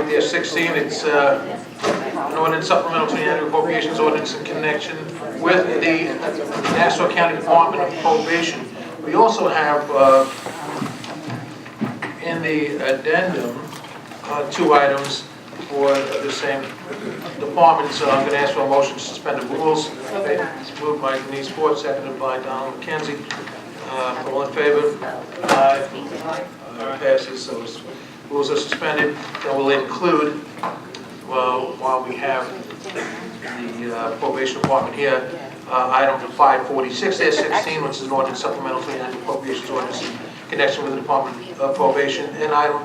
58-16, it's an ordinance supplemental to the annual appropriations ordinance in connection with the Nassau County Department of Probation. We also have in the addendum two items for the same department, so I'm going to ask for a motion to suspend the rules. It's moved by Denise Ford, seconded by Donald McKenzie. All in favor? Aye. Passes, so rules are suspended. And we'll include, while we have the probation department here, item 546-16, which is an ordinance supplemental to the annual appropriations ordinance in connection with the Department of Probation, and item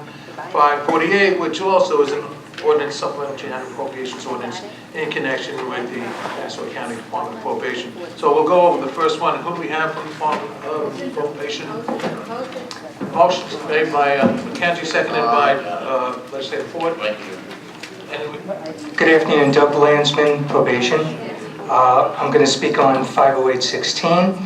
548, which also is an ordinance supplemental to the annual appropriations ordinance in connection with the Nassau County Department of Probation. So we'll go over the first one. Who do we have from the Department of Probation? Motion's made by McKenzie, seconded by legislator Ford. Good afternoon, Doug Landsman, Probation. I'm going to speak on 508-16.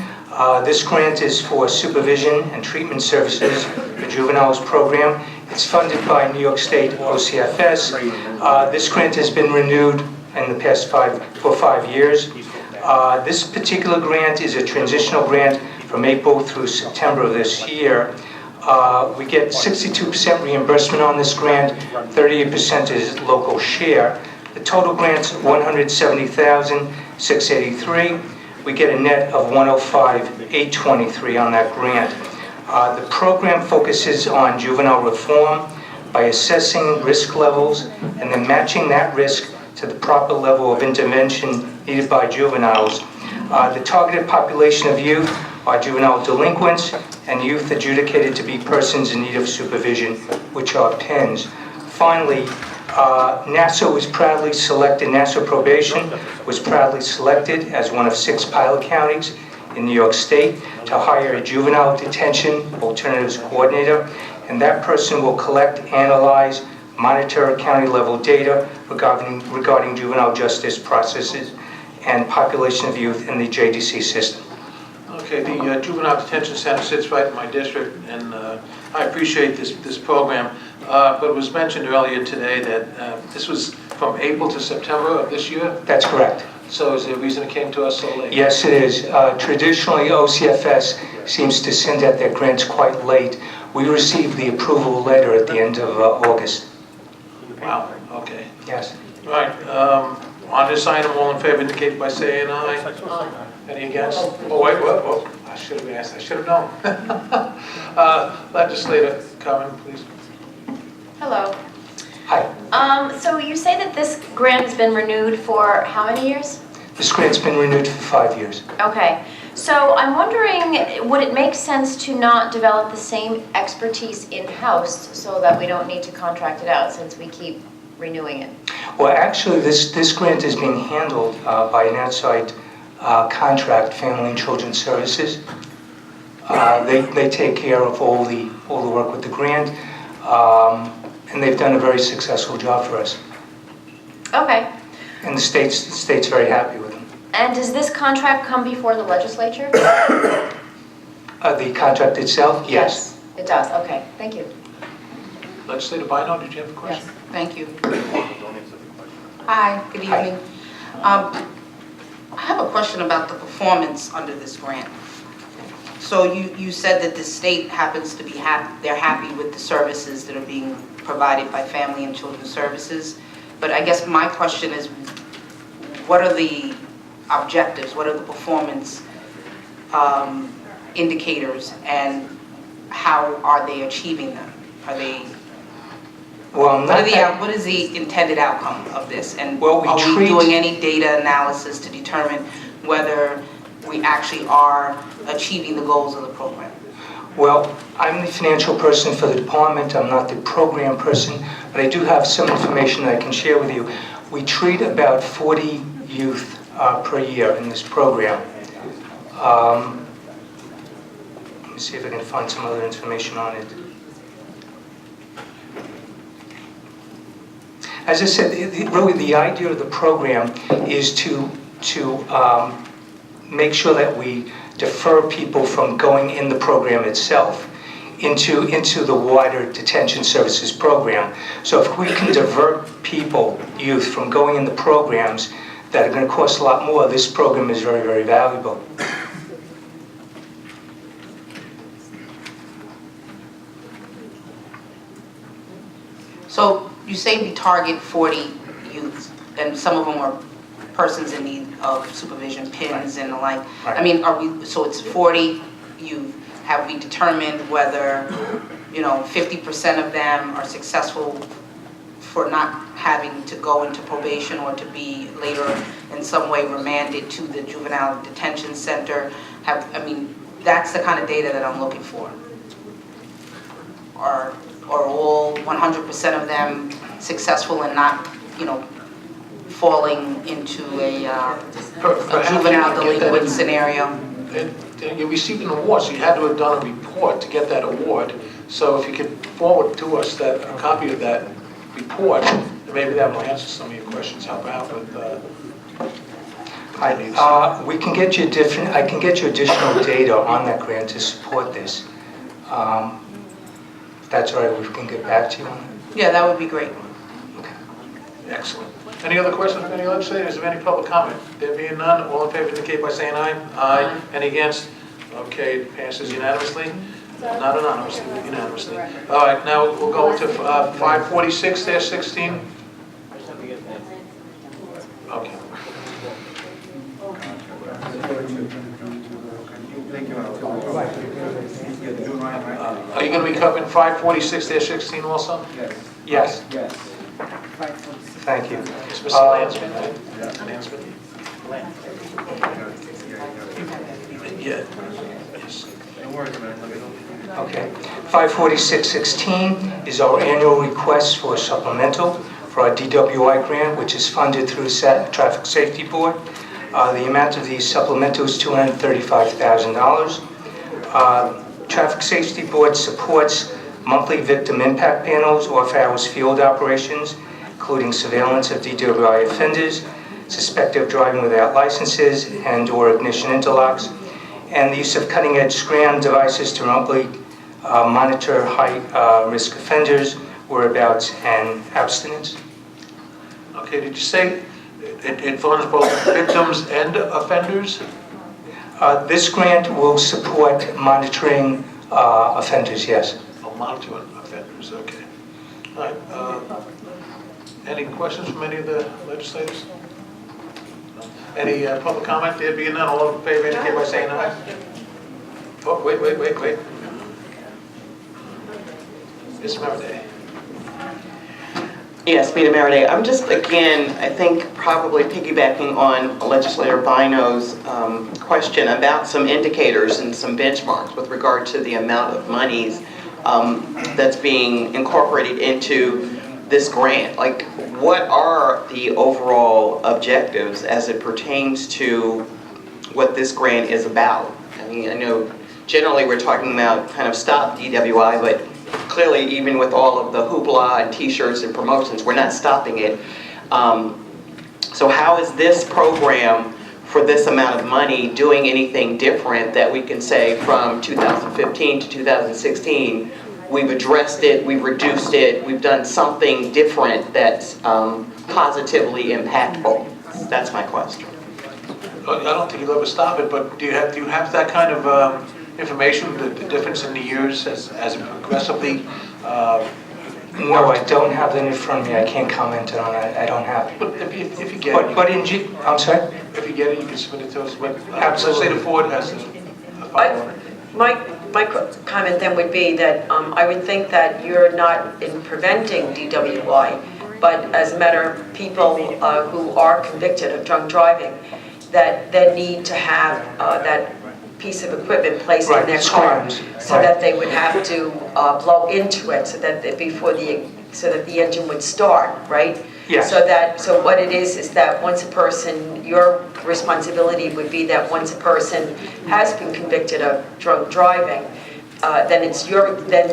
This grant is for supervision and treatment services for juveniles program. It's funded by New York State OCFS. This grant has been renewed in the past 5 years. This particular grant is a transitional grant from April through September of this year. We get 62% reimbursement on this grant, 38% is local share. The total grant's $170,683. We get a net of $105,823 on that grant. The program focuses on juvenile reform by assessing risk levels and then matching that risk to the proper level of intervention needed by juveniles. The targeted population of youth are juvenile delinquents and youth adjudicated to be persons in need of supervision, which are PINs. Finally, Nassau Probation was proudly selected as one of 6 pilot counties in New York State to hire a juvenile detention alternatives coordinator, and that person will collect, analyze, monitor county level data regarding juvenile justice processes and population of youth in the JDC system. Okay, the Juvenile Detention Center sits right in my district, and I appreciate this program. But it was mentioned earlier today that this was from April to September of this year? That's correct. So is there a reason it came to us so late? Yes, it is. Traditionally, OCFS seems to send out their grants quite late. We received the approval letter at the end of August. Wow, okay. Yes. All right, on this item, all in favor indicate by saying aye. Any against? Oh, wait, what? I should have asked. I should have known. Legislator Cummings, please. Hello. Hi. So you say that this grant has been renewed for how many years? This grant's been renewed for 5 years. Okay. So I'm wondering, would it make sense to not develop the same expertise in-house so that we don't need to contract it out since we keep renewing it? Well, actually, this grant is being handled by an outside contract, Family and Children's Services. They take care of all the work with the grant, and they've done a very successful job for us. Okay. And the state's very happy with them. And does this contract come before the legislature? The contract itself, yes. It does. Okay. Thank you. Legislator Bynum, did you have a question? Yes, thank you. Hi, good evening. I have a question about the performance under this grant. So you said that the state happens to be they're happy with the services that are being provided by Family and Children's Services. But I guess my question is, what are the objectives? What are the performance indicators, and how are they achieving them? Are they? Well, what is the intended outcome of this? And are we doing any data analysis to determine whether we actually are achieving the goals of the program? Well, I'm the financial person for the department. I'm not the program person, but I do have some information that I can share with you. We treat about 40 youth per year in this program. Let me see if I can find some other information on it. As I said, really the idea of the program is to make sure that we defer people from going in the program itself. into the wider detention services program. So if we can divert people, youth, from going in the programs that are going to cost a lot more, this program is very, very valuable. So you say we target 40 youths, and some of them are persons in need of supervision, PINs and the like. Right. I mean, so it's 40 youth. Have we determined whether, 50% of them are successful for not having to go into probation or to be later in some way remanded to the juvenile detention center? That's the kind of data that I'm looking for. Are all 100% of them successful and not, falling into a juvenile delinquent scenario? You received an award, so you had to have done a report to get that award. So if you could forward to us a copy of that report, maybe that will answer some of your questions, help out with... We can get you I can get you additional data on that grant to support this. If that's all right, we can get back to you on it. Yeah, that would be great. Okay. Excellent. Any other questions from any legislators? Is there any public comment? There being none, all in favor indicate by saying aye. Aye. Any against? Okay, it passes unanimously. Not anonymously, but unanimously. All right, now we'll go to 546-16. Okay. Are you going to be covering 546-16 also? Yes. Yes. Thank you. It's Mr. Lansman, right? Lansman? Yeah. Yes. Okay. 54616 is our annual request for a supplemental for our DWI grant, which is funded through the Traffic Safety Board. The amount of the supplemental is $235,000. Traffic Safety Board supports monthly victim impact panels, off-hours field operations, including surveillance of DWI offenders, suspected of driving without licenses and/or ignition interlocks, and the use of cutting-edge SCRAM devices to remotely monitor high-risk offenders, whereabouts, and abstinence. Okay, did you say it funds both victims and offenders? This grant will support monitoring offenders, yes. Oh, monitoring offenders, okay. All right. Any questions from any of the legislators? No? Any public comment? There being none, all in favor indicate by saying aye. Oh, wait. Ms. Maraday. Yes, Peter Maraday. I'm just, again, I think probably piggybacking on Legislator Bino's question about some indicators and some benchmarks with regard to the amount of monies that's being incorporated into this grant. Like, what are the overall objectives as it pertains to what this grant is about? I mean, I know generally we're talking about kind of stop DWI, but clearly, even with all of the hoopla and t-shirts and promotions, we're not stopping it. So how is this program, for this amount of money, doing anything different that we can say from 2015 to 2016, we've addressed it, we've reduced it, we've done something different that's positively impactful? That's my question. I don't think you'll ever stop it, but do you have that kind of information, the difference in the years as it progressively? No, I don't have that in front of me. I can't comment on it. I don't have it. But if you get it, But I'm sorry? if you get it, you can submit it to us. Absolutely. Legislator Ford has a follow-on. My comment then would be that I would think that you're not in preventing DWI, but as a matter of people who are convicted of drunk driving, that then need to have that piece of equipment placed in their car, so that they would have to blow into it, so that the engine would start, right? Yes. So what it is that once a person, your responsibility would be that once a person has been convicted of drunk driving, then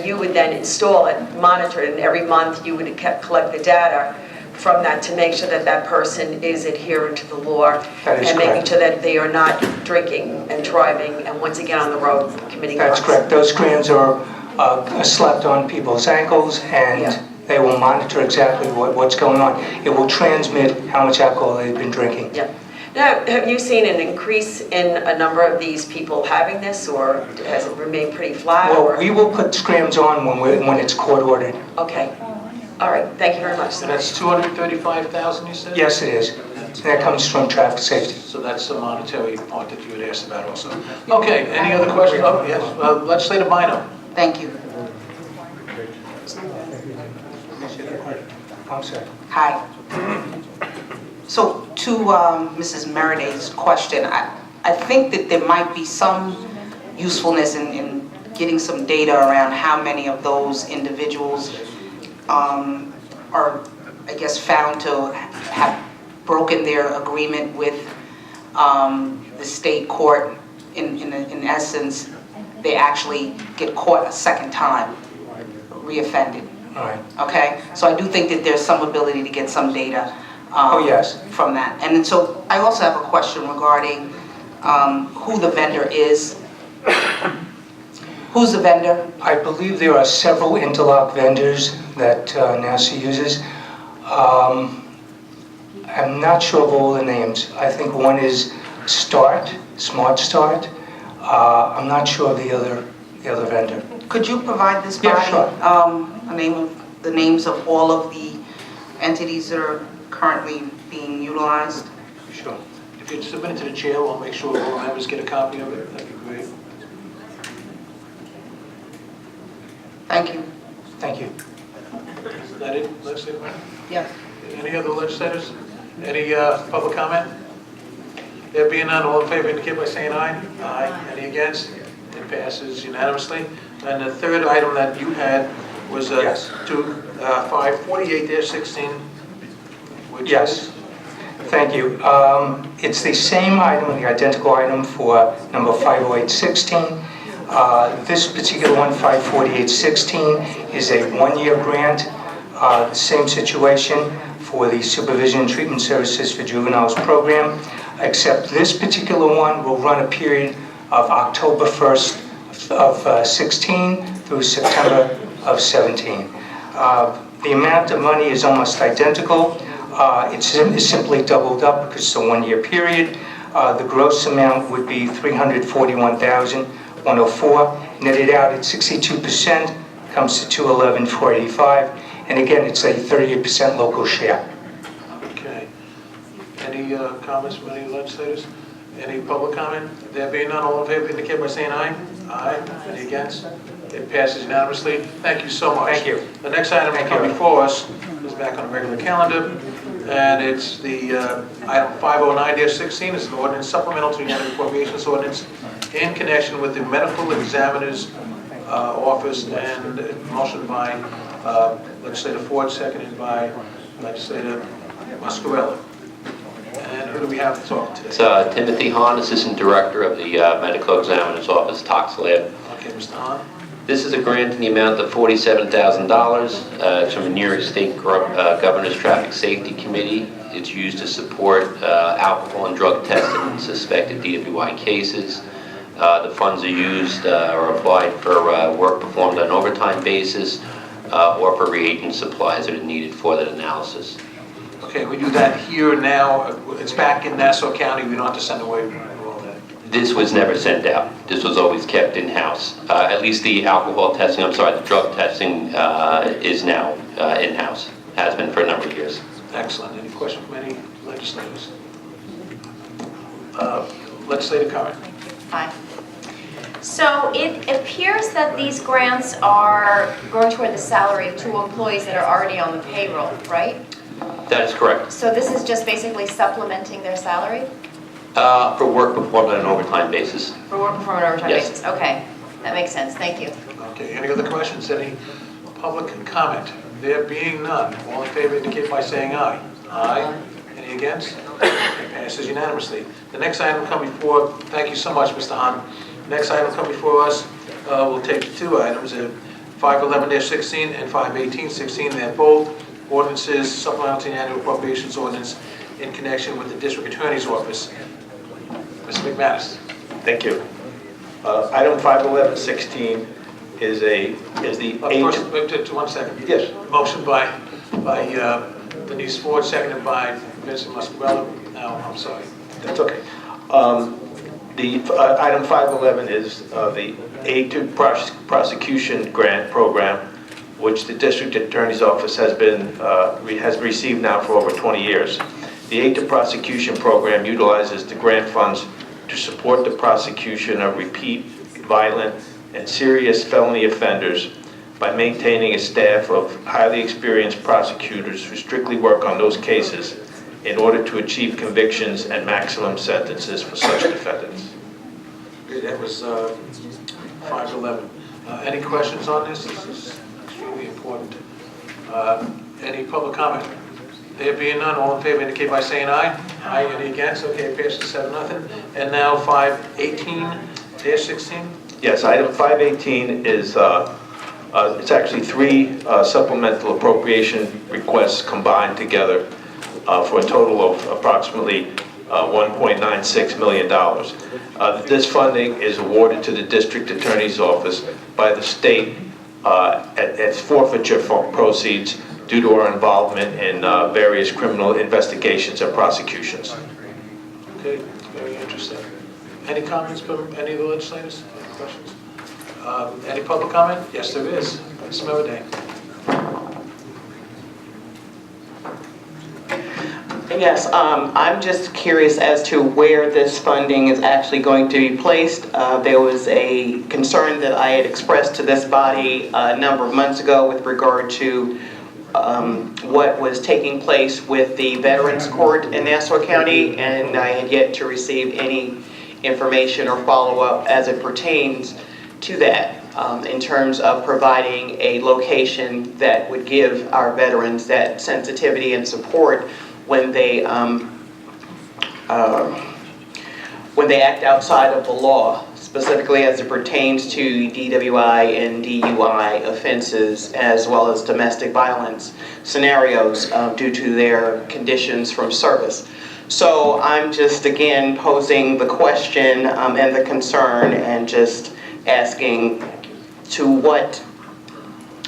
you would then install it, monitor it, and every month you would collect the data from that to make sure that that person is adherent to the law and making sure that they are not drinking and driving and once again on the road committing crimes. That's correct. Those screens are slept on people's ankles, and Yeah. they will monitor exactly what's going on. It will transmit how much alcohol they've been drinking. Yeah. Now, have you seen an increase in a number of these people having this, or has it remained pretty flat? Well, or- we will put scrams on when it's court ordered. Okay. All right, thank you very much. And that's 235,000, you said? Yes, it is. That comes from traffic safety. So that's the monetary part that you had asked about also. Okay, any other questions? Oh, yes, Legislator Bino. Thank you. I'm sorry. Hi. So to Mrs. Meredith's question, I think that there might be some usefulness in getting some data around how many of those individuals are, I guess, found to have broken their agreement with the state court. In essence, they actually get caught a second time, reoffended. All right. Okay, so I do think that there's some ability to get some data Oh, yes. from that. And then so I also have a question regarding who the vendor is. Who's the vendor? I believe there are several interlock vendors that NASA uses. I'm not sure of all the names. I think one is Smart Start. I'm not sure of the other vendor. Could you provide this Yeah, by sure. the names of all of the entities that are currently being utilized? Sure. If you submit it to the chair, we'll make sure all members get a copy of it. That'd be great. Thank you. Thank you. Is that it, Legislator Bino? Yes. Any other legislators? Any public comment? There being none, all in favor indicate by saying aye. Aye. Any against? It passes unanimously. And the third item that you had was Yes. to 548-16, which Yes. is... Thank you. It's the same item, the identical item for number 50816. This particular one, 54816, is a one-year grant. The same situation for the Supervision and Treatment Services for Juveniles program, except this particular one will run a period of October 1st of 16 through September of 17. The amount of money is almost identical. It's simply doubled up because it's a one-year period. The gross amount would be $341,104. Netted out at 62%, comes to $211,485. And again, it's a 38% local share. Okay. Any comments from any legislators? Any public comment? There being none, all in favor indicate by saying aye. Aye. Any against? It passes unanimously. Thank you so much. Thank you. The next item to come before us is back on the regular calendar, and it's the item 509-16. It's an ordinance supplemental to the United Appropriations Ordinance in connection with the medical examiner's office, and motion by Legislator Ford, seconded by Legislator Mascarelli. And who do we have to talk today? It's Timothy Hahn, Assistant Director of the Medical Examiner's Office, Tox Lab. Okay, Mr. Hahn. This is a grant in the amount of $47,000. It's from the New York State Governor's Traffic Safety Committee. It's used to support alcohol and drug testing in suspected DWI cases. The funds are used or applied for work performed on an overtime basis or for reagent supplies that are needed for that analysis. Okay, we do that here now. It's back in Nassau County. We don't have to send away all that. This was never sent out. This was always kept in-house. At least the alcohol testing, I'm sorry, the drug testing is now in-house. Has been for a number of years. Excellent. Any question from any legislators? Legislator Curran. Aye. So it appears that these grants are going toward the salary of 2 employees that are already on the payroll, right? That is correct. So this is just basically supplementing their salary For work performed on an overtime basis. for work performed on an overtime Yes. basis? Okay, that makes sense. Thank you. Okay, any other questions? Any public comment? There being none, all in favor indicate by saying aye. Aye. Any against? It passes unanimously. The next item come before, thank you so much, Mr. Hahn. Next item come before us, we'll take 2 items, 511-16 and 518-16. They're both ordinances supplemental to the annual appropriations ordinance in connection with the district attorney's office. Mr. McManus. Thank you. Item 511-16 is the age. First, wait, just 1 second. Yes. Motion by Denise Ford, seconded by Vincent Muscarella. Now, I'm sorry. That's okay. Item 511 is the Aid to Prosecution Grant Program, which the District Attorney's Office has received now for over 20 years. The Aid to Prosecution Program utilizes the grant funds to support the prosecution of repeat, violent, and serious felony offenders by maintaining a staff of highly experienced prosecutors who strictly work on those cases in order to achieve convictions and maximum sentences for such defendants. Okay, that was 511. Any questions on this? This is extremely important. Any public comment? There being none, all in favor indicate by saying aye. Aye. Any against? Okay, it passes 7-0. And now 518-16. Yes, item 518 is, it's actually three supplemental appropriation requests combined together for a total of approximately $1.96 million. This funding is awarded to the District Attorney's Office by the state as forfeiture proceeds due to our involvement in various criminal investigations and prosecutions. Okay, very interesting. Any comments from any of the legislators? Any questions? Any public comment? Yes, there is. Ms. Miller. Yes, I'm just curious as to where this funding is actually going to be placed. There was a concern that I had expressed to this body a number of months ago with regard to what was taking place with the Veterans Court in Nassau County, and I had yet to receive any information or follow-up as it pertains to that in terms of providing a location that would give our veterans that sensitivity and support when they act outside of the law, specifically as it pertains to DWI and DUI offenses, as well as domestic violence scenarios due to their conditions from service. So I'm just again posing the question and the concern and just asking to what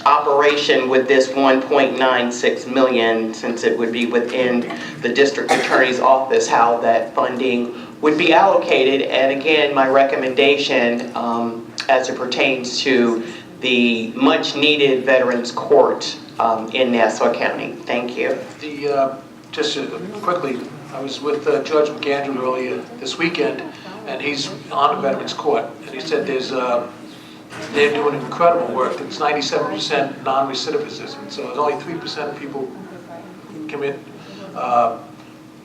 operation would this 1.96 million, since it would be within the District Attorney's Office, how that funding would be allocated. And again, my recommendation as it pertains to the much needed Veterans Court in Nassau County. Thank you. Just quickly, I was with Judge McAndrew earlier this weekend, and he's on the Veterans Court, and he said they're doing incredible work. It's 97% non-recidivism, so there's only 3% of people who commit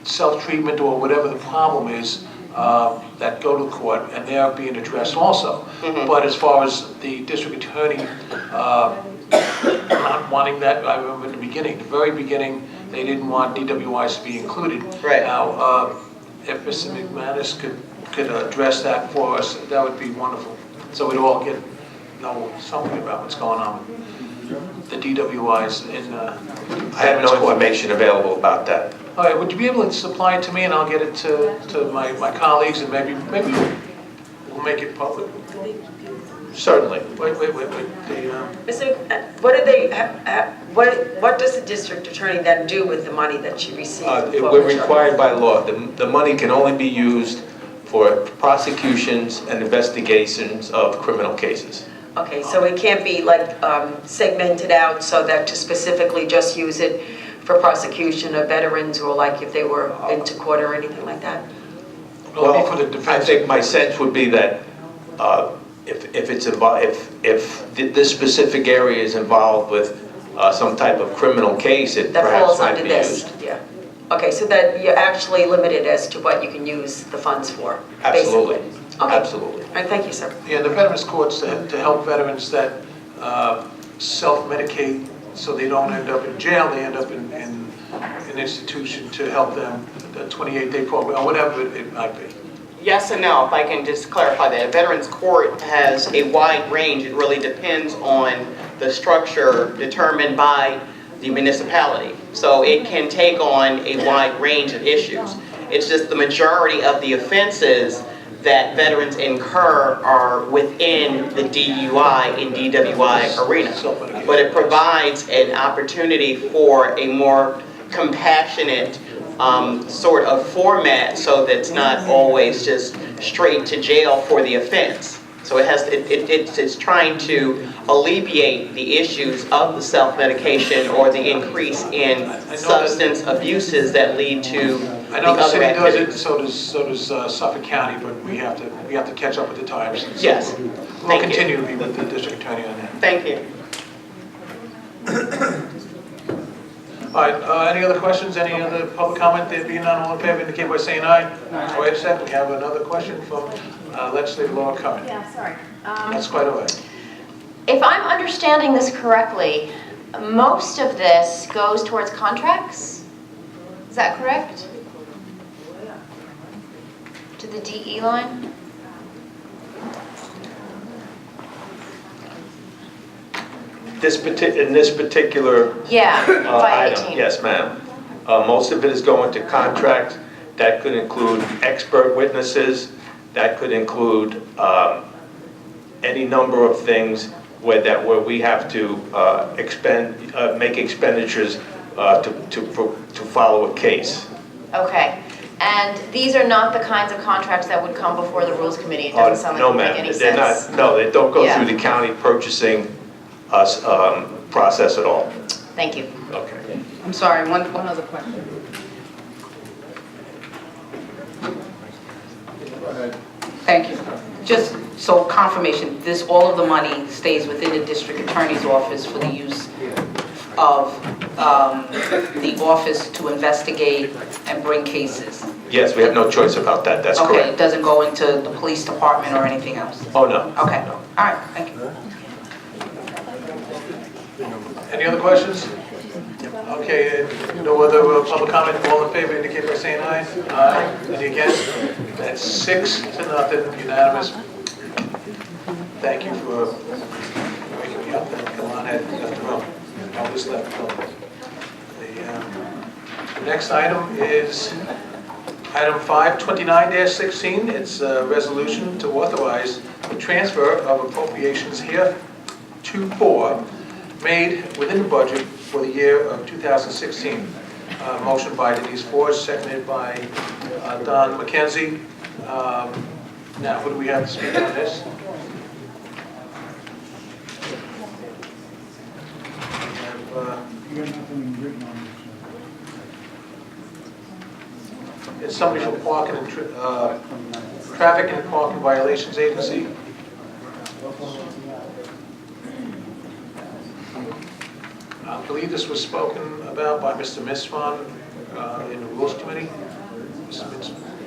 self-treatment or whatever the problem is that go to court, and they're being addressed also. But as far as the district attorney not wanting that, I remember in the beginning, the very beginning, they didn't want DWIs to be included. Right. Now, if Mr. McManus could address that for us, that would be wonderful. So we'd all know something about what's going on with the DWIs in I have no information available about that. All right, would you be able to supply it to me, and I'll get it to my colleagues, and maybe we'll make it public. Certainly. Wait. What does the district attorney then do with the money that she received? We're required by law. The money can only be used for prosecutions and investigations of criminal cases. Okay, so it can't be like segmented out so that to specifically just use it for prosecution of veterans, or like if they were into court or anything like that? Well, for the I defense. think my sense would be that if this specific area is involved with some type of criminal case, it That perhaps falls might under be this, used. yeah. Okay, so that you're actually limited as to what you can use the funds for, Absolutely. basically. Okay. Absolutely. All right, thank you, sir. Yeah, the Veterans Courts to help veterans that self-medicate so they don't end up in jail, they end up in an institution to help them, the 28-day program, or whatever it might be. Yes and no, if I can just clarify that. A Veterans Court has a wide range. It really depends on the structure determined by the municipality. So it can take on a wide range of issues. It's just the majority of the offenses that veterans incur are within the DUI and DWI arena. But it provides an opportunity for a more compassionate sort of format so that it's not always just straight to jail for the offense. So it's trying to alleviate the issues of the self-medication or the increase in substance abuses that lead to I know the other city does it, activities. so does Suffolk County, but we have to catch up with the times. So Yes. We'll Thank you. continue to be with the district attorney on that. Thank you. All right, any other questions, any other public comment? There being none, all in favor, indicate by saying aye. Wait a second, we have another question from legislator Laura Curran. Yeah, sorry. That's quite all right. If I'm understanding this correctly, most of this goes towards contracts? Is that correct? To the DE line? In this particular Yeah, by item, 18. yes, ma'am. Most of it is going to contract. That could include expert witnesses. That could include any number of things where we have to make expenditures to follow a case. Okay. And these are not the kinds of contracts that would come before the Rules Committee? It doesn't sound like it would make any They're sense. not. No, they don't go Yeah. through the county purchasing process at all. Thank you. Okay. I'm sorry, one other question. Thank you. Just so confirmation, all of the money stays within the district attorney's office for the use of the office to investigate and bring cases? Yes, we have no choice about that. That's Okay, correct. it doesn't go into the police department or anything else? Oh, no. Okay, No. all right, thank you. Any other questions? Okay, no other public comment, all in favor, indicate by saying aye. Aye. Any against? That's 6-0, unanimous. Thank you for waking me up and come on, Ed, left the room. All this left the room. The next item is item 529-16. It's a resolution to authorize the transfer of appropriations heretofore made within the budget for the year of 2016. Motion by Denise Ford, seconded by Don McKenzie. Now, who do we have to speak on this? It's somebody from Parking and Traffic and Parking Violations Agency. I believe this was spoken about by Mr. Misron in the Rules Committee.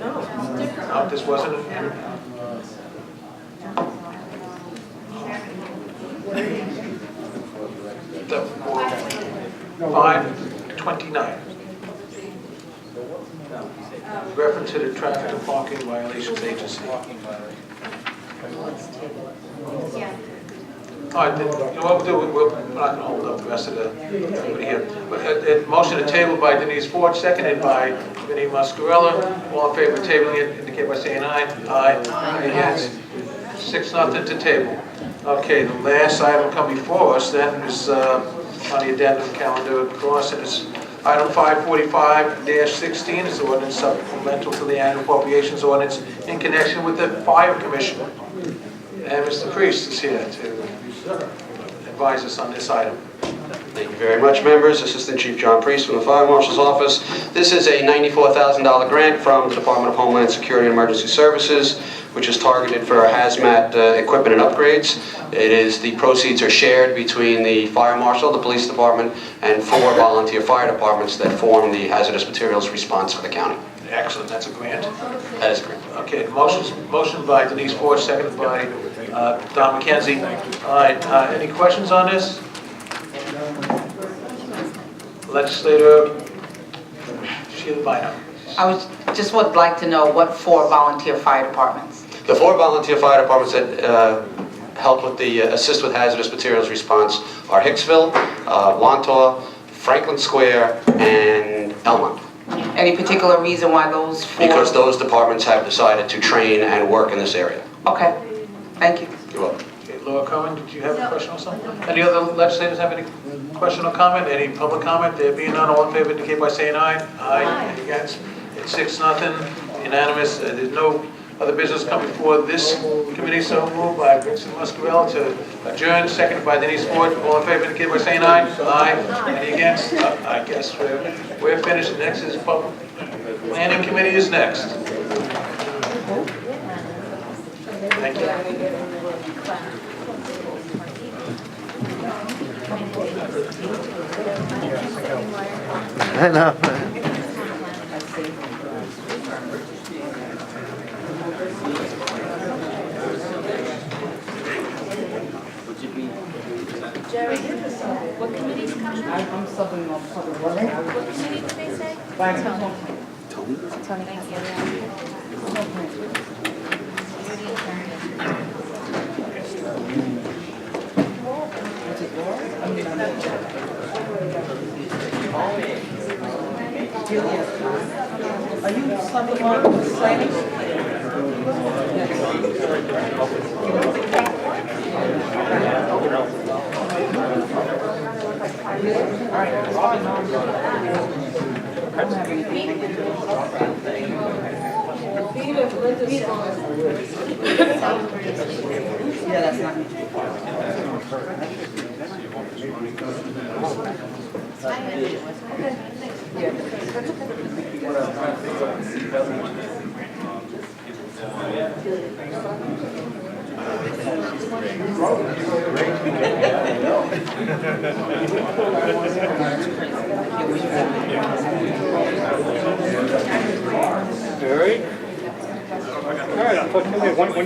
No, this wasn't. The 529. Reference to the Traffic and Parking Violations Agency. All right, then, you know what we'll do, we're not going to hold up the rest of everybody here. But motion to table by Denise Ford, seconded by Vinnie Mascarella. All in favor of tabling it, indicate by saying aye. Aye. Against? 6-0 to table. Okay, the last item come before us then is on the addendum calendar across, and it's item 545-16. It's the ordinance supplemental to the annual appropriations ordinance in connection with the fire commission. And Mr. Priest is here to advise us on this item. Thank you very much, members. Assistant Chief John Priest from the Fire Marshal's Office. This is a $94,000 grant from the Department of Homeland Security and Emergency Services, which is targeted for hazmat equipment and upgrades. The proceeds are shared between the Fire Marshal, the Police Department, and 4 volunteer fire departments that form the hazardous materials response for the county. Excellent, that's a grant. That is correct. Okay, motion by Denise Ford, seconded by Don McKenzie. All right, any questions on this? Legislator Sheila Bynum. Would like to know what 4 volunteer fire departments? The 4 volunteer fire departments that help with assist with hazardous materials response are Hicksville, Wantaw, Franklin Square, and Elmont. Any particular reason why those four? Because those departments have decided to train and work in this area. Okay, thank you. You're welcome. Okay, Laura Cohen, did you have a question or something? Any other legislators have any question or comment? Any public comment? There being none, all in favor indicate by saying aye. Aye. Any against? It's 6-0, unanimous. There's no other business coming before this committee, so moved by Vincent Muscarella to adjourn, seconded by Denise Ford. All in favor indicate by saying aye. Aye. Any against? I guess we're finished. Next is public planning committee is next. Thank you. I know. Jerry, what committee's coming? I'm subbing on public What committee did they say? Tony. Tony, thank Are you subbing on planning? Yeah, that's not me. Very? All right, unfortunately, when you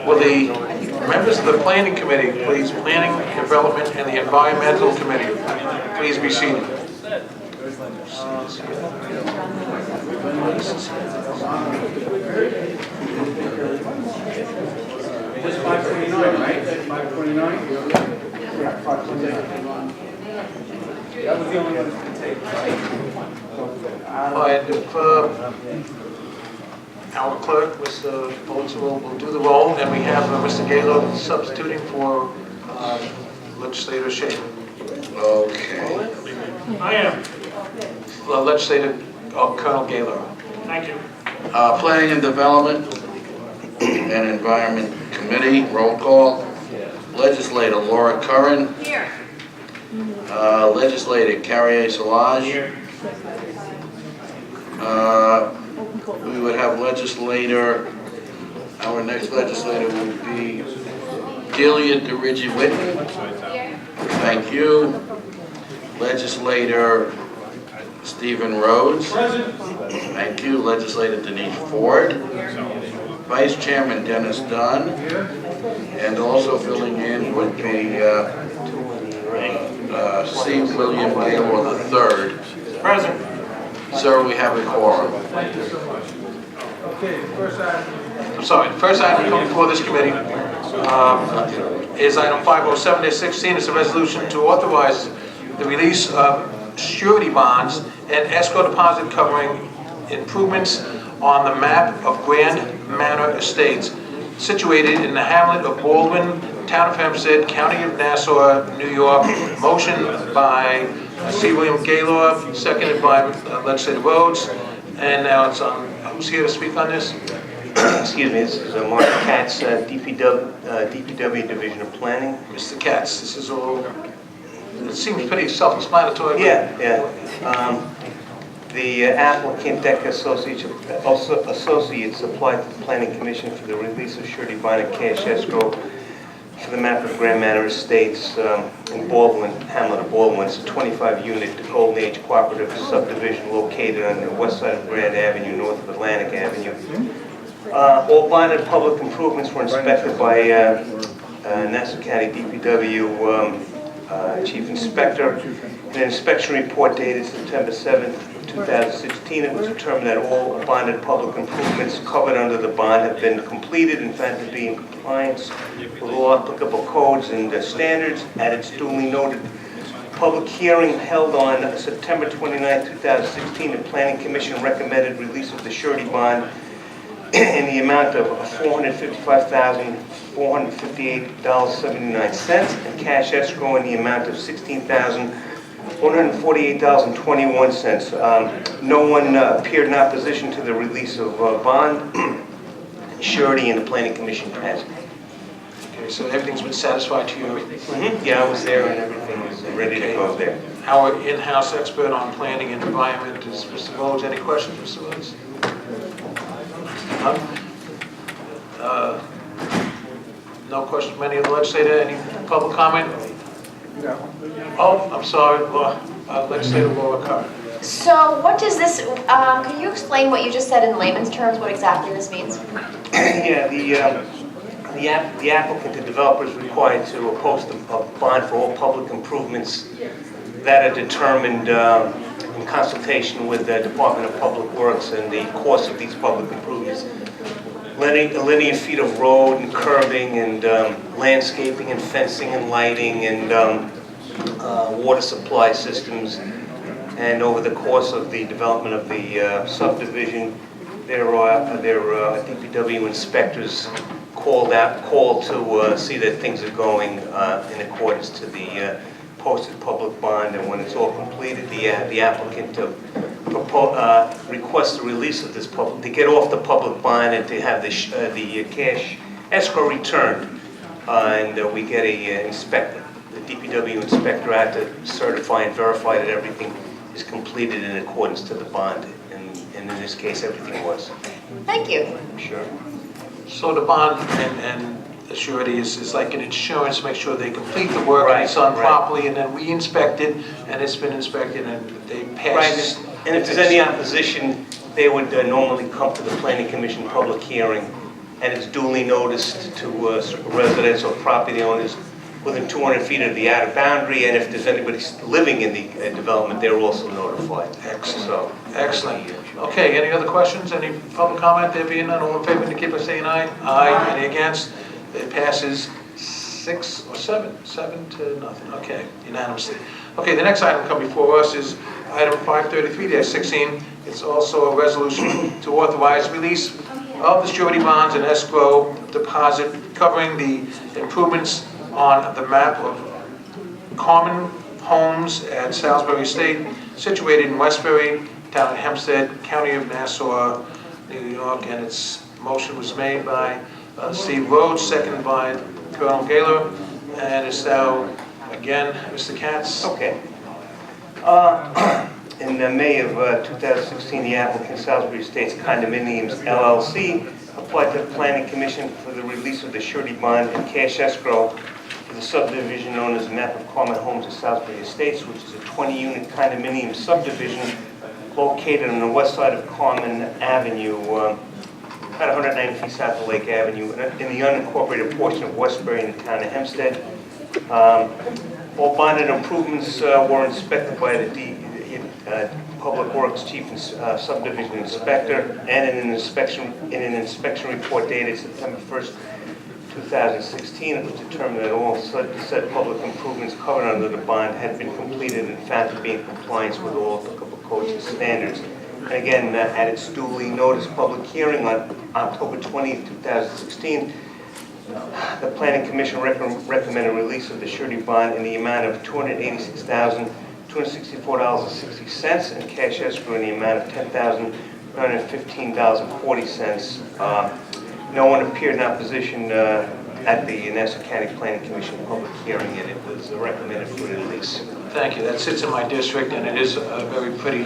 Will the members of the planning committee, please, planning, development, and the environmental committee, please be seated. This 529, right? 529? Yeah, 529. That was the only one to take, right? And if our clerk, Mr. Bolton, will do the roll, and we have Mr. Gaylord substituting for Legislator Schaefer. Okay. I am. Legislator Colonel Gaylord. Thank you. Planning and Development and Environment Committee, roll call. Legislator Laura Curran. Here. Legislator Carrie Solage. Here. We would have legislator, our next legislator will be Delia DeRigi Whitman. Thank you. Legislator Stephen Rhodes. Thank you. Legislator Denise Ford. Vice Chairman Dennis Dunn. And also filling in would be C. William Gaylord III. Present. Sir, we have a quorum. Okay, first item coming before this committee is item 507-16. It's a resolution to authorize the release of surety bonds and escrow deposit covering improvements on the map of Grand Manor Estates, situated in the hamlet of Baldwin, Town of Hempstead, County of Nassau, New York. Motion by C. William Gaylord, seconded by Legislator Rhodes. And now it's on. Who's here to speak on this? Excuse me, this is Mark Katz, DPW Division of Planning. Mr. Katz, this is all, it seems pretty self-explanatory. Yeah. The applicant, Decker Associates, applied to the Planning Commission for the release of surety bond and cash escrow for the map of Grand Manor Estates in Baldwin, Hamlet of Baldwin. It's a 25-unit Golden Age cooperative subdivision located on the west side of Grand Avenue, north of Atlantic Avenue. All bonded public improvements were inspected by Nassau County DPW Chief Inspector. In an inspection report dated September 7th, 2016, it was determined that all bonded public improvements covered under the bond have been completed and found to be in compliance with all applicable codes and standards. At its duly noted public hearing held on September 29, 2016, the Planning Commission recommended release of the surety bond in the amount of $455,458.79 and cash escrow in the amount of $16,148.21. No one appeared in opposition to the release of bond, surety, and the Planning Commission passed. Okay, so everything's been satisfied to you? Yeah, I was there and everything was ready to go there. Our in-house expert on planning and environment is Mr. Rhodes. Any questions, Mr. Rhodes? No question from any of the legislator? Any public comment? No. Oh, I'm sorry, Legislator Laura Carr. So what does this, can you explain what you just said in layman's terms, what exactly this means? Yeah, the applicant, the developer, is required to post a bond for all public improvements that are determined in consultation with the Department of Public Works and the cost of these public improvements. Linear feet of road and curbing and landscaping and fencing and lighting and water supply systems. And over the course of the development of the subdivision, there are DPW inspectors called to see that things are going in accordance to the posted public bond. And when it's all completed, the applicant requests the release of this public, to get off the public bond and to have the cash escrow returned. And we get a inspector, the DPW inspector, out to certify and verify that everything is completed in accordance to the bond. And in this case, everything was. Thank you. Sure. So the bond and the surety is like an insurance, make sure they complete the work and it's done properly, and then we inspect it, and it's been inspected, and they pass. Right, and if there's any opposition, they would normally come to the Planning Commission public hearing, and it's duly noticed to residents or property owners within 200 feet of the outer boundary, and if there's anybody living in the development, they're also notified. Excellent. So, excellent. Okay, any other questions? Any public comment? There being none, all in favor indicate by saying aye. Aye. Any against? It passes 6 or 7 to nothing. Okay, unanimously. Okay, the next item come before us is item 533-16. It's also a resolution to authorize release of the surety bonds and escrow deposit covering the improvements on the map of common homes at Salisbury Estate, situated in Westbury, town of Hempstead, county of Nassau, New York, and its motion was made by Steve Rhodes, seconded by Colonel Gaylor, and it's now, again, Mr. Katz. okay. In May of 2016, the applicant, Salisbury Estates Condominiums LLC, applied to the Planning Commission for the release of the surety bond and cash escrow for the subdivision known as Map of Common Homes at Salisbury Estates, which is a 20-unit condominium subdivision located on the west side of Common Avenue, about 190 feet south of Lake Avenue, in the unincorporated portion of Westbury in the town of Hempstead. All bonded improvements were inspected by the Public Works Chief Subdivision Inspector, and in an inspection report dated September 1st, 2016, it was determined that all said public improvements covered under the bond had been completed and found to be in compliance with all applicable codes and standards. And again, at its duly noticed public hearing on October 20, 2016, the Planning Commission recommended release of the surety bond in the amount of $286,264.60 and cash escrow in the amount of $915.40. No one appeared in opposition at the Nassau County Planning Commission public hearing, and it was recommended for release. Thank you. That sits in my district, and it is a very pretty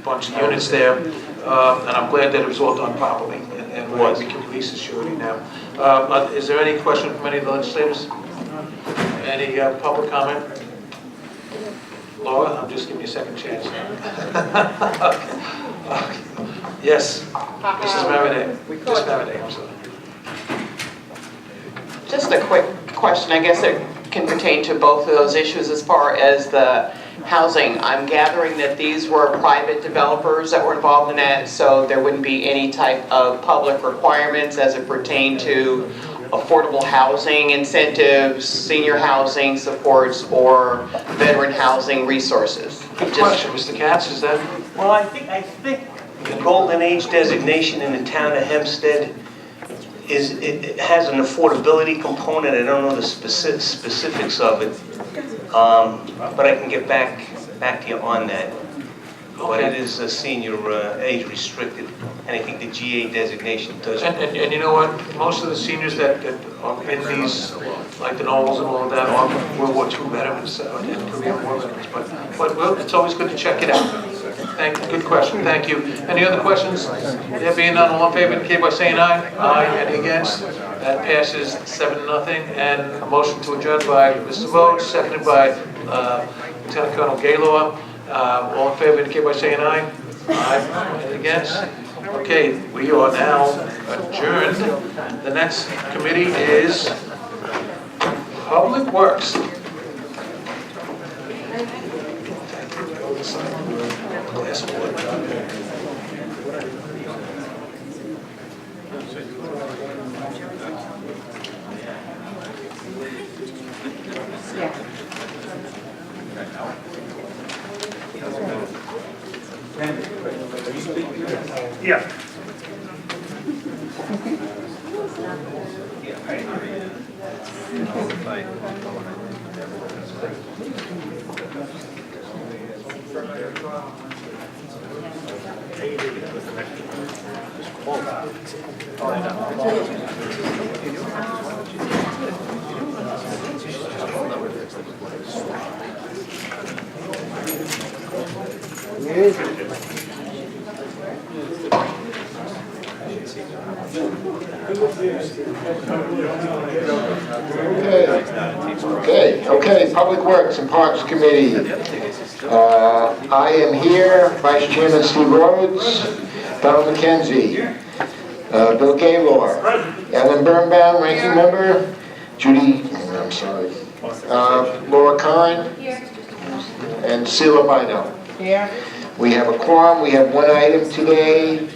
bunch of units there. And I'm glad that it was all done properly, and we can release the surety now. Is there any question from any of the legislators? Any public comment? Laura, I'm just giving you a second chance. Okay. Yes, Mrs. Mariday. Miss Mariday, I'm sorry. Just a quick question, I guess it can pertain to both of those issues as far as the housing. I'm gathering that these were private developers that were involved in that, so there wouldn't be any type of public requirements as it pertained to affordable housing incentives, senior housing supports, or veteran housing resources. Good question, Mr. Katz, is that? Well, I think the golden age designation in the town of Hempstead it has an affordability component. I don't know the specifics of it, but I can get back to you on that. But it is a senior age restricted, and I think the GA designation does. And you know what? Most of the seniors that are in these, like the Knowles and all of that, are World War II veterans and Korean War veterans. But well, it's always good to check it out. Good question. Thank you. Any other questions? There being none, all in favor indicate by saying aye. Aye. Any against? That passes 7-0. And a motion to adjourn by Mr. Vogt, seconded by Lieutenant Colonel Gaylor. All in favor indicate by saying aye. Aye. Any against? Okay, we are now adjourned. The next committee is Public Works. Glass of water. Yeah. Okay, Public Works and Parks Committee. I am here, Vice Chairman Steve Rhodes, Donald McKenzie, Bill Gaylor, Ellen Birnbaum, Ranking Member, Laura Curran, and Sheila Bino. Here. We have a quorum. We have one item today.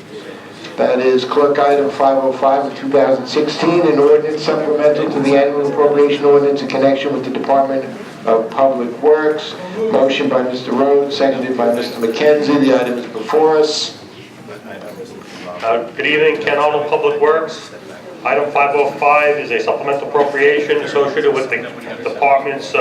That is Clerk Item 505 of 2016, an ordinance supplemental to the annual appropriation ordinance in connection with the Department of Public Works. Motion by Mr. Rhodes, seconded by Mr. McKenzie. The item is before us. Good evening, Ken Arnold, Public Works. Item 505 is a supplemental appropriation associated with the department's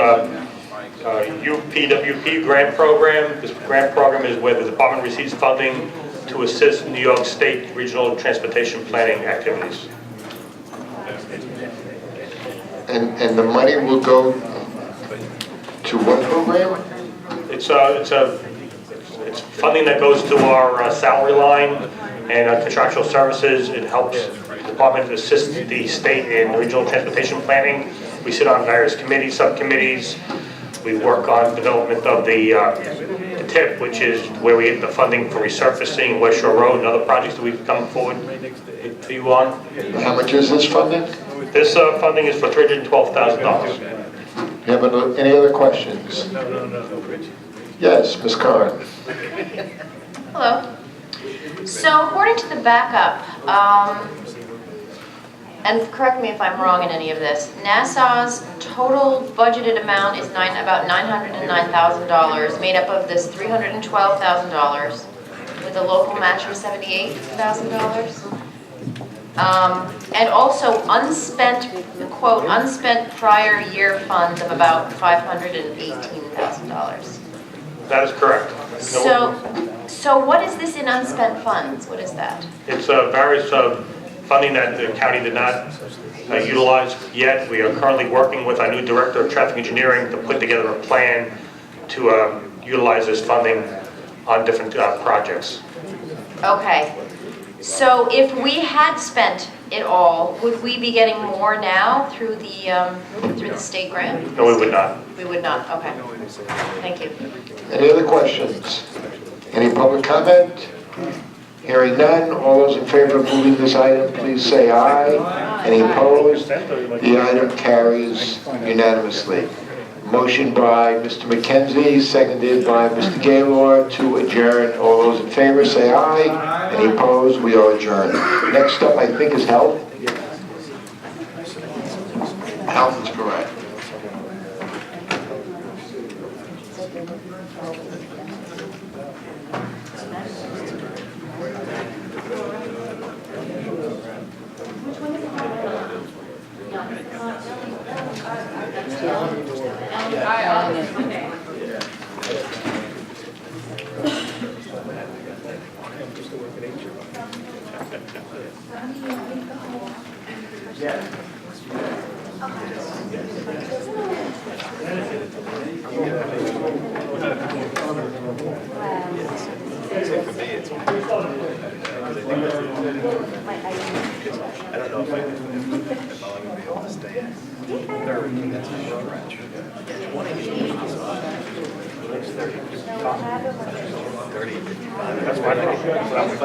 UPWP grant program. This grant program is where the department receives funding to assist New York State regional transportation planning activities. And the money will go to what program? It's funding that goes to our salary line and contractual services. It helps the department assist the state in regional transportation planning. We sit on various committees, subcommittees. We work on development of the TIP, which is where we get the funding for resurfacing West Shore Road and other projects that we've come forward to you on. How much is this funding? This funding is for $312,000. You have any other questions? Yes, Ms. Curran. Hello. So according to the backup, and correct me if I'm wrong in any of this, Nassau's total budgeted amount is about $909,000, made up of this $312,000 with a local match of $78,000. And also unspent, quote, unspent prior year funds of about $518,000. That is correct. So what is this in unspent funds? What is that? It's various funding that the county did not utilize yet. We are currently working with our new Director of Traffic Engineering to put together a plan to utilize this funding on different projects. Okay. So if we had spent it all, would we be getting more now through the state grant? No, we would not. We would not, okay. Thank you. Any other questions? Any public comment? Hearing none, all those in favor of moving this item, please say aye. Any opposed? The item carries unanimously. Motion by Mr. McKenzie, seconded by Mr. Gaylord to adjourn. All those in favor say aye. Any opposed? We are adjourned. Next up, I think, is health. Health is correct.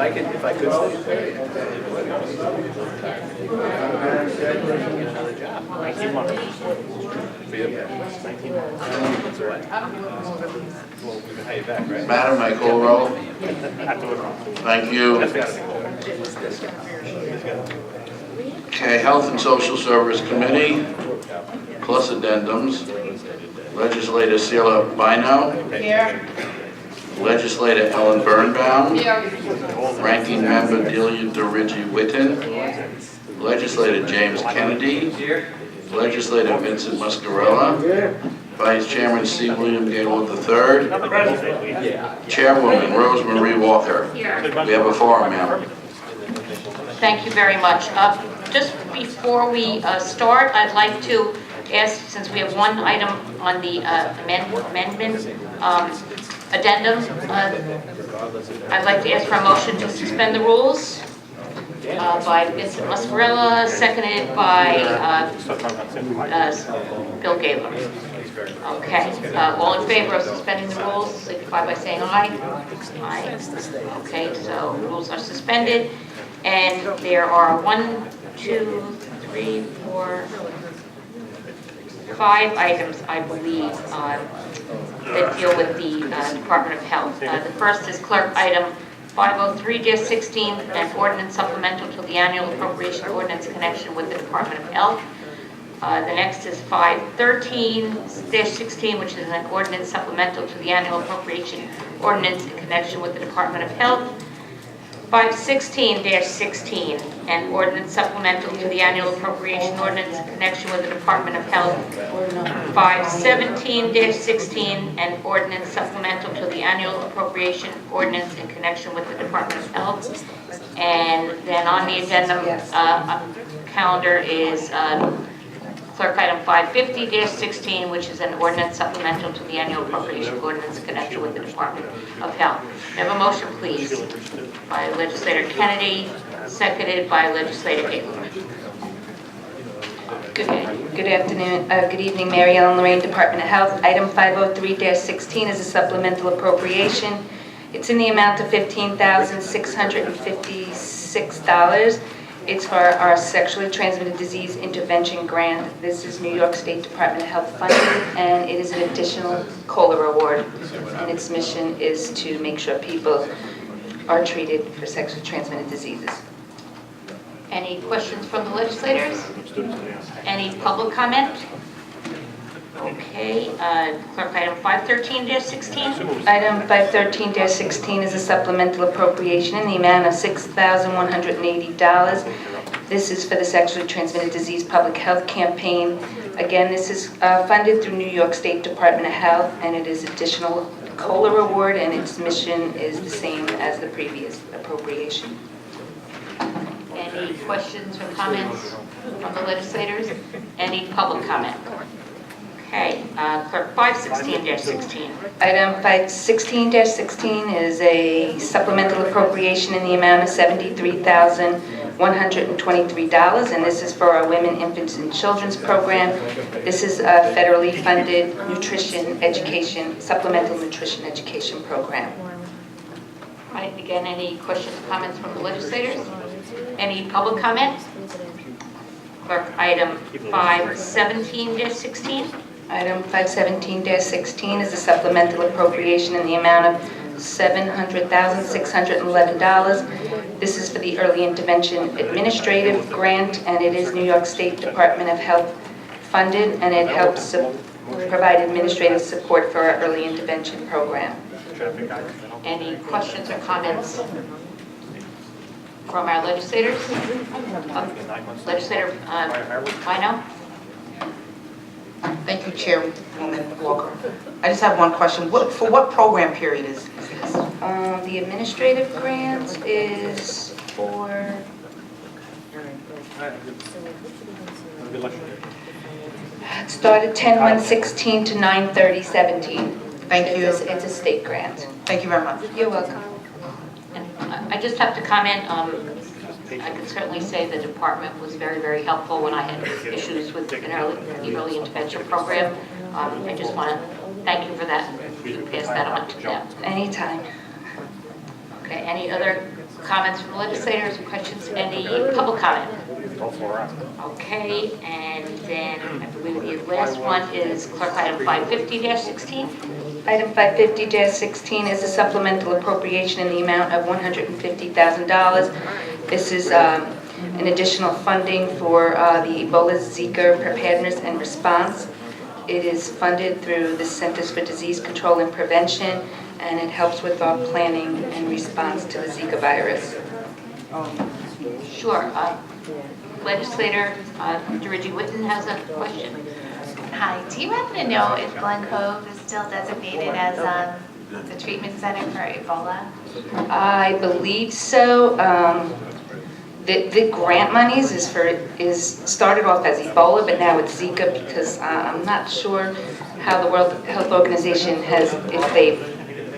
If I could stay. Madam, I call roll. Thank you. Okay, Health and Social Service Committee, plus addendums. Legislator Sheila Bino. Here. Legislator Ellen Birnbaum. Ranking Member Delia DeRiggi Witten. Legislator James Kennedy. Legislator Vincent Muscarella. Vice Chairman C. William Gaylord III. Chairwoman Rose Marie Walker. We have a forum, ma'am. Thank you very much. Just before we start, I'd like to ask, since we have one item on the amendment addendum, I'd like to ask for a motion to suspend the rules by Vincent Muscarella, seconded by Bill Gaylord. Okay, all in favor of suspending the rules, signify by saying aye. Aye. Okay, so the rules are suspended, and there are 5 items, I believe, that deal with the Department of Health. The first is clerk item 503-16, an ordinance supplemental to the annual appropriation ordinance in connection with the Department of Health. The next is 513-16, which is an ordinance supplemental to the annual appropriation ordinance in connection with the Department of Health. 516-16, an ordinance supplemental to the annual appropriation ordinance in connection with the Department of Health. 517-16, an ordinance supplemental to the annual appropriation ordinance in connection with the Department of Health. And then on the addendum calendar is clerk item 550-16, which is an ordinance supplemental to the annual appropriation ordinance in connection with the Department of Health. May I have a motion, please? By Legislator Kennedy, seconded by Legislator Gaylord. Good afternoon, good evening, Mary Ellen Lorraine, Department of Health. Item 503-16 is a supplemental appropriation. It's in the amount of $15,656. It's for our sexually transmitted disease intervention grant. This is New York State Department of Health funded, and it is an additional COLA award. And its mission is to make sure people are treated for sexually transmitted diseases. Any questions from the legislators? Any public comment? Okay, clerk item 513-16. Item 513-16 is a supplemental appropriation in the amount of $6,180. This is for the sexually transmitted disease public health campaign. Again, this is funded through New York State Department of Health, and it is additional COLA award, and its mission is the same as the previous appropriation. Any questions or comments from the legislators? Any public comment? Okay, Clerk, 516-16. Item 516-16 is a supplemental appropriation in the amount of $73,123, and this is for our Women, Infants, and Children's program. This is a federally funded nutrition education, supplemental nutrition education program. Right, again, any questions or comments from the legislators? Any public comment? Clerk, item 517-16. Item 517-16 is a supplemental appropriation in the amount of $700,611. This is for the Early Intervention Administrative Grant, and it is New York State Department of Health funded, and it helps provide administrative support for our early intervention program. Any questions or comments from our legislators? Legislator Bino? Thank you, Chairwoman Walker. I just have one question. For what program period is this? The administrative grant is for... It started 10/1/16 to 9/30/17. Thank you. It's a state grant. Thank you very much. You're welcome. And I just have to comment, I can certainly say the department was very, very helpful when I had issues with the early intervention program. I just want to thank you for that. You can pass that on to them. Anytime. Okay, any other comments from the legislators or questions? Any public comment? Okay, and then I believe the last one is clerk item 550-16. Item 550-16 is a supplemental appropriation in the amount of $150,000. This is an additional funding for the Ebola Zika preparedness and response. It is funded through the Centers for Disease Control and Prevention, and it helps with our planning and response to the Zika virus. Sure. Legislator Reggie Whitten has a question. Hi, do you happen to know if Glen Cove is still designated as the treatment center for Ebola? I believe so. The grant monies is started off as Ebola, but now it's Zika, because I'm not sure how the World Health Organization has, if they've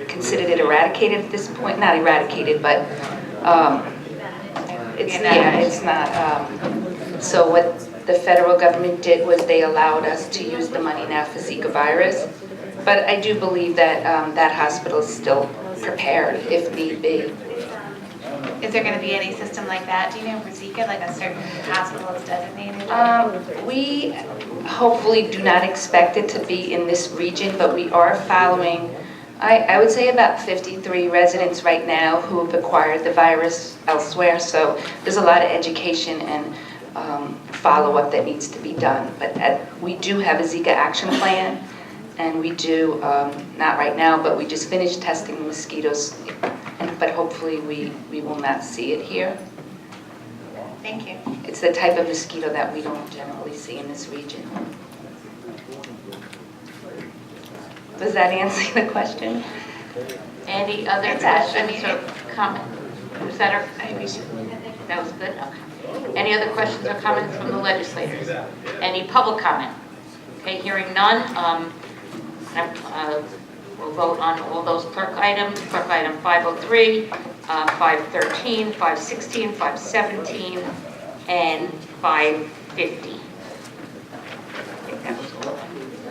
considered it eradicated at this point. Not eradicated, but it's not. So what the federal government did was they allowed us to use the money now for Zika virus. But I do believe that that hospital is still prepared if need be. Is there going to be any system like that, do you know, for Zika, like a certain hospital is designated? We hopefully do not expect it to be in this region, but we are following, I would say about 53 residents right now who have acquired the virus elsewhere. So there's a lot of education and follow-up that needs to be done. But we do have a Zika action plan, and we do, not right now, but we just finished testing the mosquitoes, but hopefully we will not see it here. Thank you. It's the type of mosquito that we don't generally see in this region. Does that answer the question? Any other questions or comments? Was that that was good? Okay. Any other questions or comments from the legislators? Any public comment? Okay, hearing none. We'll vote on all those clerk items. Clerk item 503, 513, 516, 517, and 550.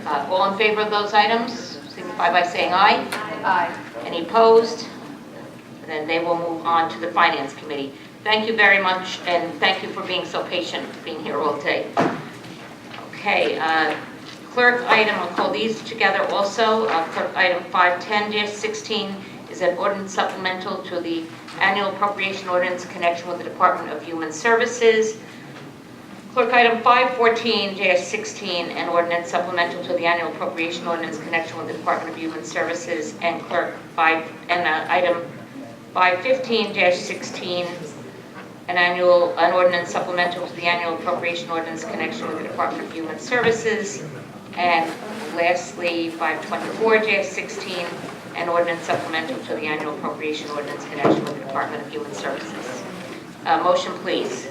All in favor of those items, signify by saying aye. Aye. Any opposed? Then they will move on to the Finance Committee. Thank you very much, and thank you for being so patient, being here all day. Okay, clerk item, I'll call these together also. Clerk item 510-16 is an ordinance supplemental to the annual appropriation ordinance in connection with the Department of Human Services. Clerk item 514-16, an ordinance supplemental to the annual appropriation ordinance in connection with the Department of Human Services, and item 515-16, an ordinance supplemental to the annual appropriation ordinance in connection with the Department of Human Services, and lastly 524-16, and ordinance supplemental to the annual appropriation ordinance in connection with the Department of Human Services. Motion, please,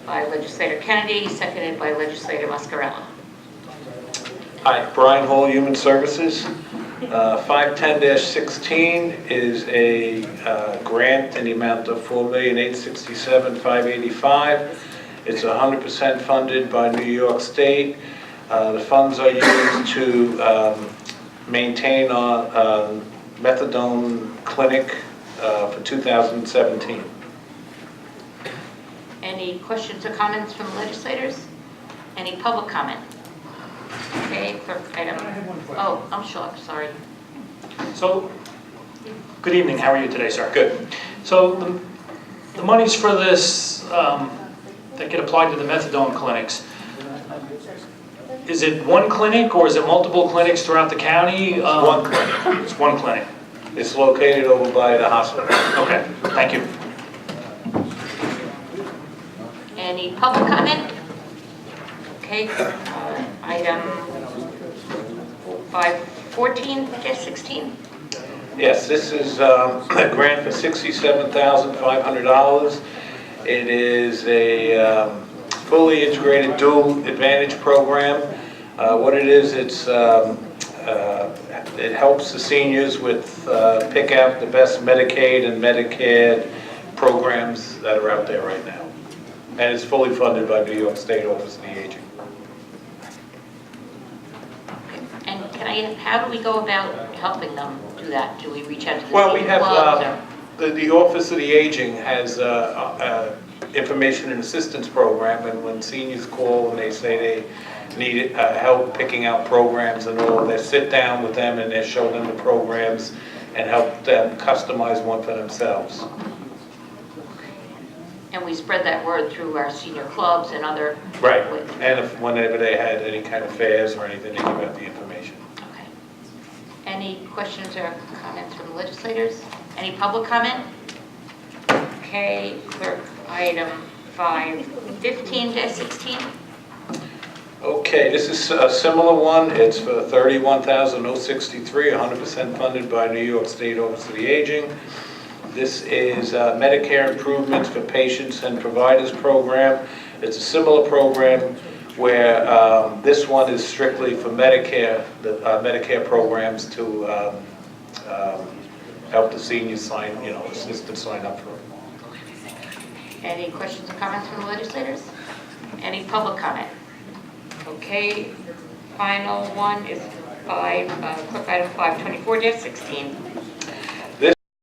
by Legislator Kennedy, seconded by Legislator Mascarella. Hi, Brian Hall, Human Services. 510-16 is a grant in the amount of $4,867,585. It's 100% funded by New York State. The funds are used to maintain our methadone clinic for 2017. Any questions or comments from legislators? Any public comment? Okay, clerk, item. Oh, I'm sure, sorry. So, good evening, how are you today, sir? Good. So, the monies for this, that get applied to the methadone clinics, is it one clinic or is it multiple clinics throughout the county? One clinic. It's one clinic. It's located over by the hospital. Okay, thank you. Any public comment? Okay, item 514-16. Yes, this is a grant for $67,500. It is a fully integrated dual advantage program. What it is, it helps the seniors with pick out the best Medicaid and Medicare programs that are out there right now. And it's fully funded by New York State Office of the Aging. And how do we go about helping them do that? Do we reach out to the Well, we state have, clubs or- the Office of the Aging has information and assistance program, and when seniors call and they say they need help picking out programs and all, they sit down with them and they show them the programs and help them customize one for themselves. And we spread that word through our senior clubs and other... Right, and whenever they had any kind of fairs or anything, they give out the information. Okay. Any questions or comments from the legislators? Any public comment? Okay, clerk, item 515-16. Okay, this is a similar one. It's for $31,063, 100% funded by New York State Office of the Aging. This is Medicare Improvements for Patients and Providers program. It's a similar program where this one is strictly for Medicare, the Medicare programs to help the seniors sign, assist them sign up for it. Any questions or comments from the legislators? Any public comment? Okay, final one is clerk item 524-16.